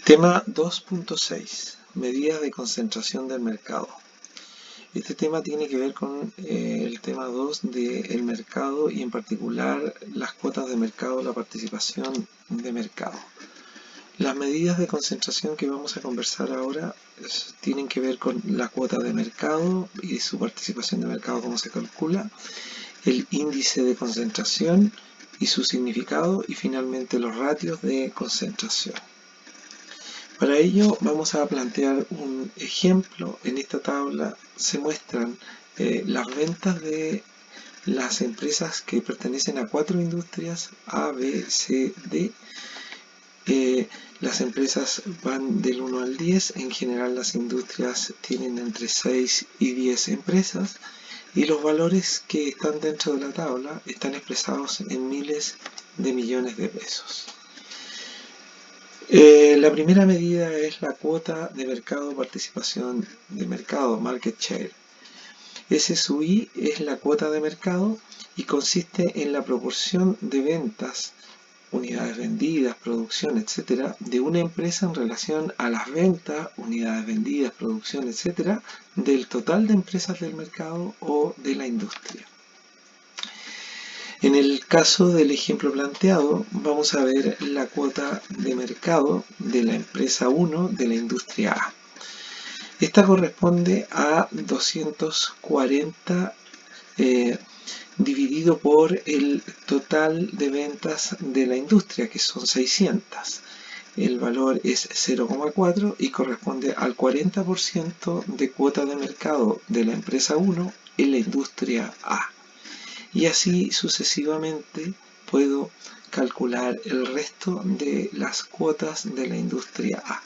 Tema 2.6. Medidas de concentración del mercado. Este tema tiene que ver con el tema 2 del mercado y en particular las cuotas de mercado, la participación de mercado. Las medidas de concentración que vamos a conversar ahora tienen que ver con la cuota de mercado y su participación de mercado, cómo se calcula, el índice de concentración y su significado y finalmente los ratios de concentración. Para ello vamos a plantear un ejemplo. En esta tabla se muestran las ventas de las empresas que pertenecen a 4 industrias A, B, C, D. Las empresas van del 1 al 10. En general las industrias tienen entre 6 y 10 empresas y los valores que están dentro de la tabla están expresados en miles de millones de pesos. La primera medida es la cuota de mercado, participación de mercado, market share. SSUI es la cuota de mercado y consiste en la proporción de ventas, unidades vendidas, producción, etc., de una empresa en relación a las ventas, unidades vendidas, producción, etc., del total de empresas del mercado o de la industria. En el caso del ejemplo planteado, vamos a ver la cuota de mercado de la empresa 1 de la industria A. Esta corresponde a 240 dividido por el total de ventas de la industria, que son 600. El valor es 0,4 y corresponde al 40% de cuota de mercado de la empresa 1 en la industria A. Y así sucesivamente puedo calcular el resto de las cuotas de la industria A.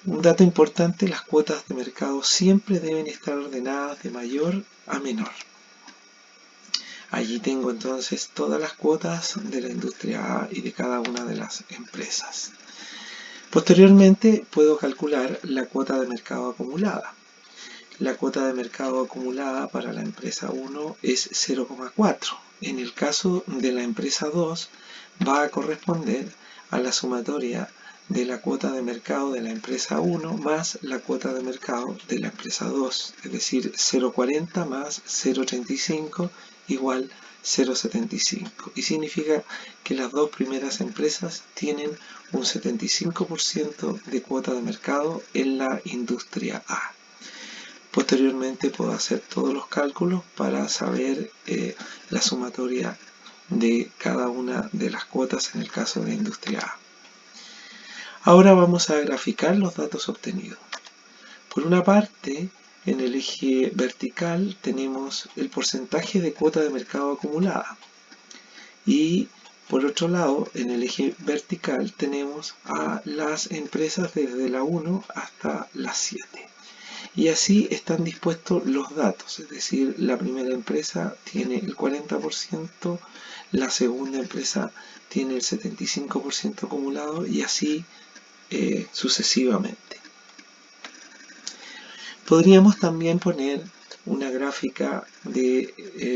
Un dato importante, las cuotas de mercado siempre deben estar ordenadas de mayor a menor. Allí tengo entonces todas las cuotas de la industria A y de cada una de las empresas. Posteriormente puedo calcular la cuota de mercado acumulada. La cuota de mercado acumulada para la empresa 1 es 0,4. En el caso de la empresa 2 va a corresponder a la sumatoria de la cuota de mercado de la empresa 1 más la cuota de mercado de la empresa 2, es decir, 0,40 más 0,35 igual 0,75. Y significa que las dos primeras empresas tienen un 75% de cuota de mercado en la industria A. Posteriormente puedo hacer todos los cálculos para saber la sumatoria de cada una de las cuotas en el caso de la industria A. Ahora vamos a graficar los datos obtenidos. Por una parte, en el eje vertical tenemos el porcentaje de cuota de mercado acumulada. Y por otro lado, en el eje vertical tenemos a las empresas desde la 1 hasta la 7. Y así están dispuestos los datos, es decir, la primera empresa tiene el 40%, la segunda empresa tiene el 75% acumulado y así sucesivamente. Podríamos también poner una gráfica de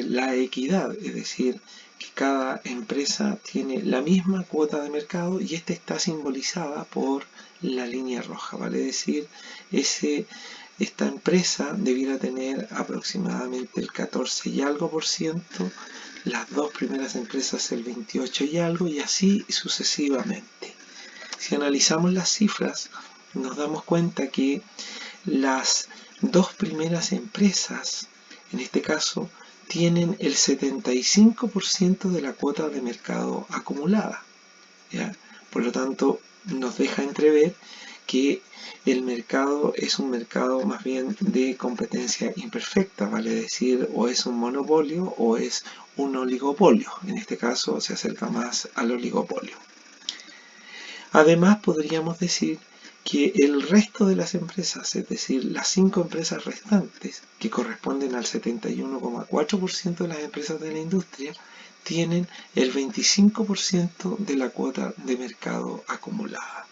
la equidad, es decir, que cada empresa tiene la misma cuota de mercado y esta está simbolizada por la línea roja, vale decir, esta empresa debiera tener aproximadamente el 14 y algo por ciento, las dos primeras empresas el 28 y algo y así sucesivamente. Si analizamos las cifras, nos damos cuenta que las dos primeras empresas, en este caso, tienen el 75% de la cuota de mercado acumulada, ¿ya? Por lo tanto, nos deja entrever que el mercado es un mercado más bien de competencia imperfecta, vale decir, o es un monopolio o es un oligopolio. En este caso se acerca más al oligopolio. Además, podríamos decir que el resto de las empresas, es decir, las 5 empresas restantes, que corresponden al 71,4% de las empresas de la industria, tienen el 25% de la cuota de mercado acumulada.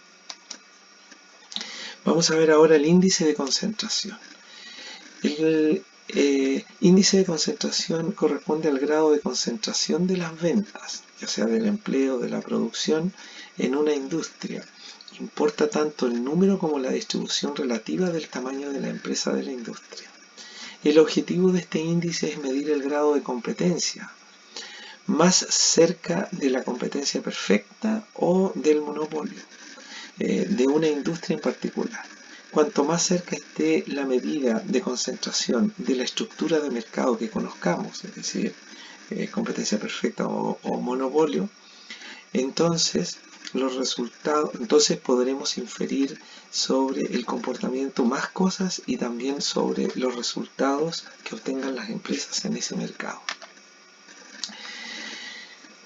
Vamos a ver ahora el índice de concentración. El índice de concentración corresponde al grado de concentración de las ventas, ya sea del empleo, de la producción, en una industria. importa tanto el número como la distribución relativa del tamaño de la empresa de la industria. El objetivo de este índice es medir el grado de competencia, más cerca de la competencia perfecta o del monopolio de una industria en particular. Cuanto más cerca esté la medida de concentración de la estructura de mercado que conozcamos, es decir, competencia perfecta o monopolio, entonces podremos inferir sobre el comportamiento más cosas y también sobre los resultados que obtengan las empresas en ese mercado.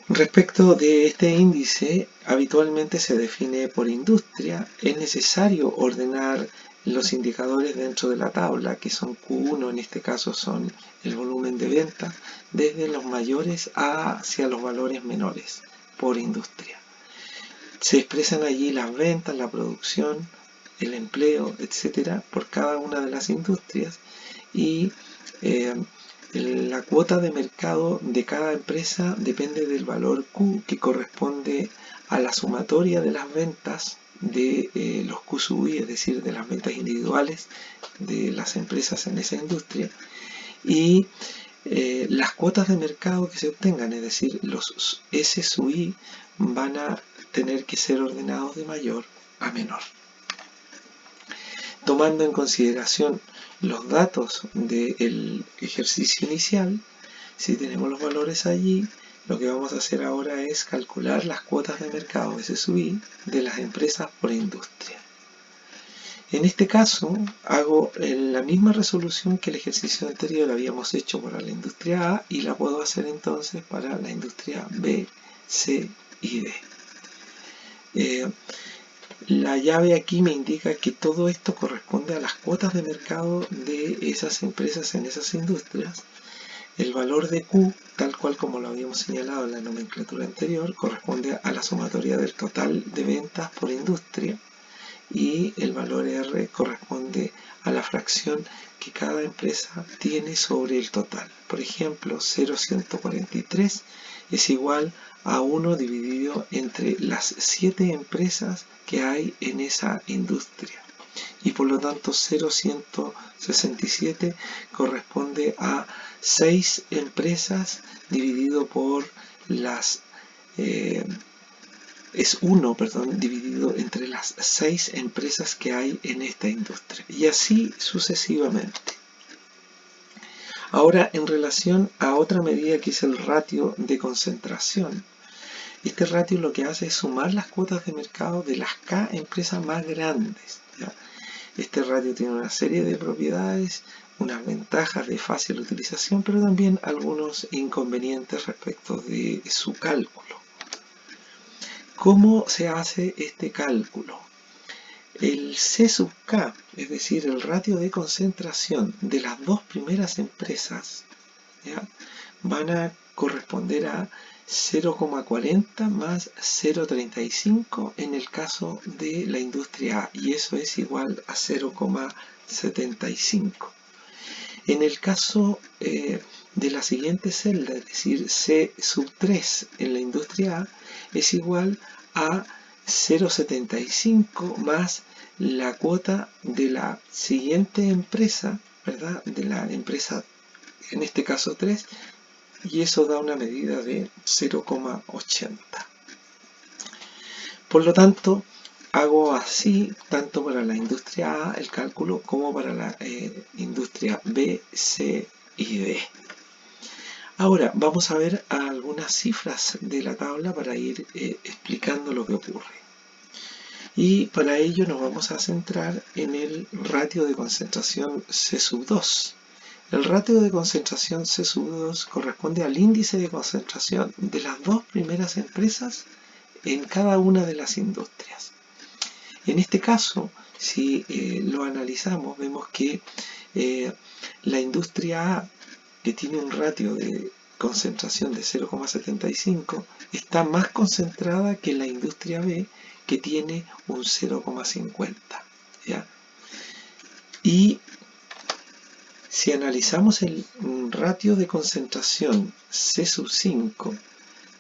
Respecto de este índice, habitualmente se define por industria. Es necesario ordenar los indicadores dentro de la tabla, que son Q1, en este caso son el volumen de venta, desde los mayores hacia los valores menores, por industria. Se expresan allí las ventas, la producción, el empleo, etcétera, por cada una de las industrias y la cuota de mercado de cada empresa depende del valor Q, que corresponde a la sumatoria de las ventas de los Q sub I, es decir, de las ventas individuales de las empresas en esa industria, y las cuotas de mercado que se obtengan, es decir, los S sub I, van a tener que ser ordenados de mayor a menor. Tomando en consideración los datos del ejercicio inicial, si tenemos los valores allí, lo que vamos a hacer ahora es calcular las cuotas de mercado S sub I de las empresas por industria. En este caso, hago la misma resolución que el ejercicio anterior habíamos hecho para la industria A y la puedo hacer entonces para la industria B, C y D. La llave aquí me indica que todo esto corresponde a las cuotas de mercado de esas empresas en esas industrias. El valor de Q, tal cual como lo habíamos señalado en la nomenclatura anterior, corresponde a la sumatoria del total de ventas por industria, y el valor R corresponde a la fracción que cada empresa tiene sobre el total. Por ejemplo, 0,143 es igual a 1 dividido entre las 7 empresas que hay en esa industria. Y por lo tanto 0,167 corresponde a 6 empresas dividido por las... es 1, dividido entre las 6 empresas que hay en esta industria. Y así sucesivamente. Ahora, en relación a otra medida que es el ratio de concentración. Este ratio lo que hace es sumar las cuotas de mercado de las K empresas más grandes, ¿ya? Este ratio tiene una serie de propiedades, unas ventajas de fácil utilización, pero también algunos inconvenientes respecto de su cálculo. ¿Cómo se hace este cálculo? El C sub K, es decir, el ratio de concentración de las dos primeras empresas, ¿ya?, van a corresponder a 0,40 más 0,35 en el caso de la industria A, y eso es igual a 0,75. En el caso de la siguiente celda, es decir, C sub 3 en la industria A, es igual a 0,75 más la cuota de la siguiente empresa, ¿verdad?, de la empresa, en este caso 3, y eso da una medida de 0,80. Por lo tanto, hago así tanto para la industria A el cálculo como para la industria B, C y D. Ahora vamos a ver algunas cifras de la tabla para ir explicando lo que ocurre. Y para ello nos vamos a centrar en el ratio de concentración C sub 2. El ratio de concentración C sub 2 corresponde al índice de concentración de las dos primeras empresas en cada una de las industrias. En este caso, si lo analizamos, vemos que la industria A, que tiene un ratio de concentración de 0,75, está más concentrada que la industria B, que tiene un 0,50. ¿ya? Y si analizamos el ratio de concentración C sub 5,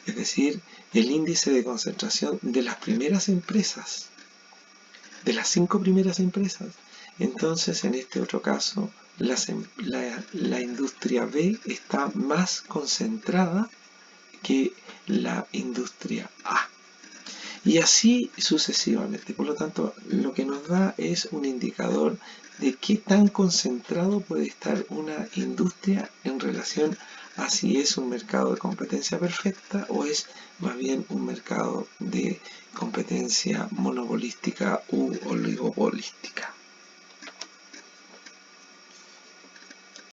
es decir, el índice de concentración de las primeras empresas de las 5 primeras empresas, entonces en este otro caso la industria B está más concentrada que la industria A. Y así sucesivamente. Por lo tanto, lo que nos da es un indicador de qué tan concentrado puede estar una industria en relación a si es un mercado de competencia perfecta o es más bien un mercado de competencia monopolística u oligopolística.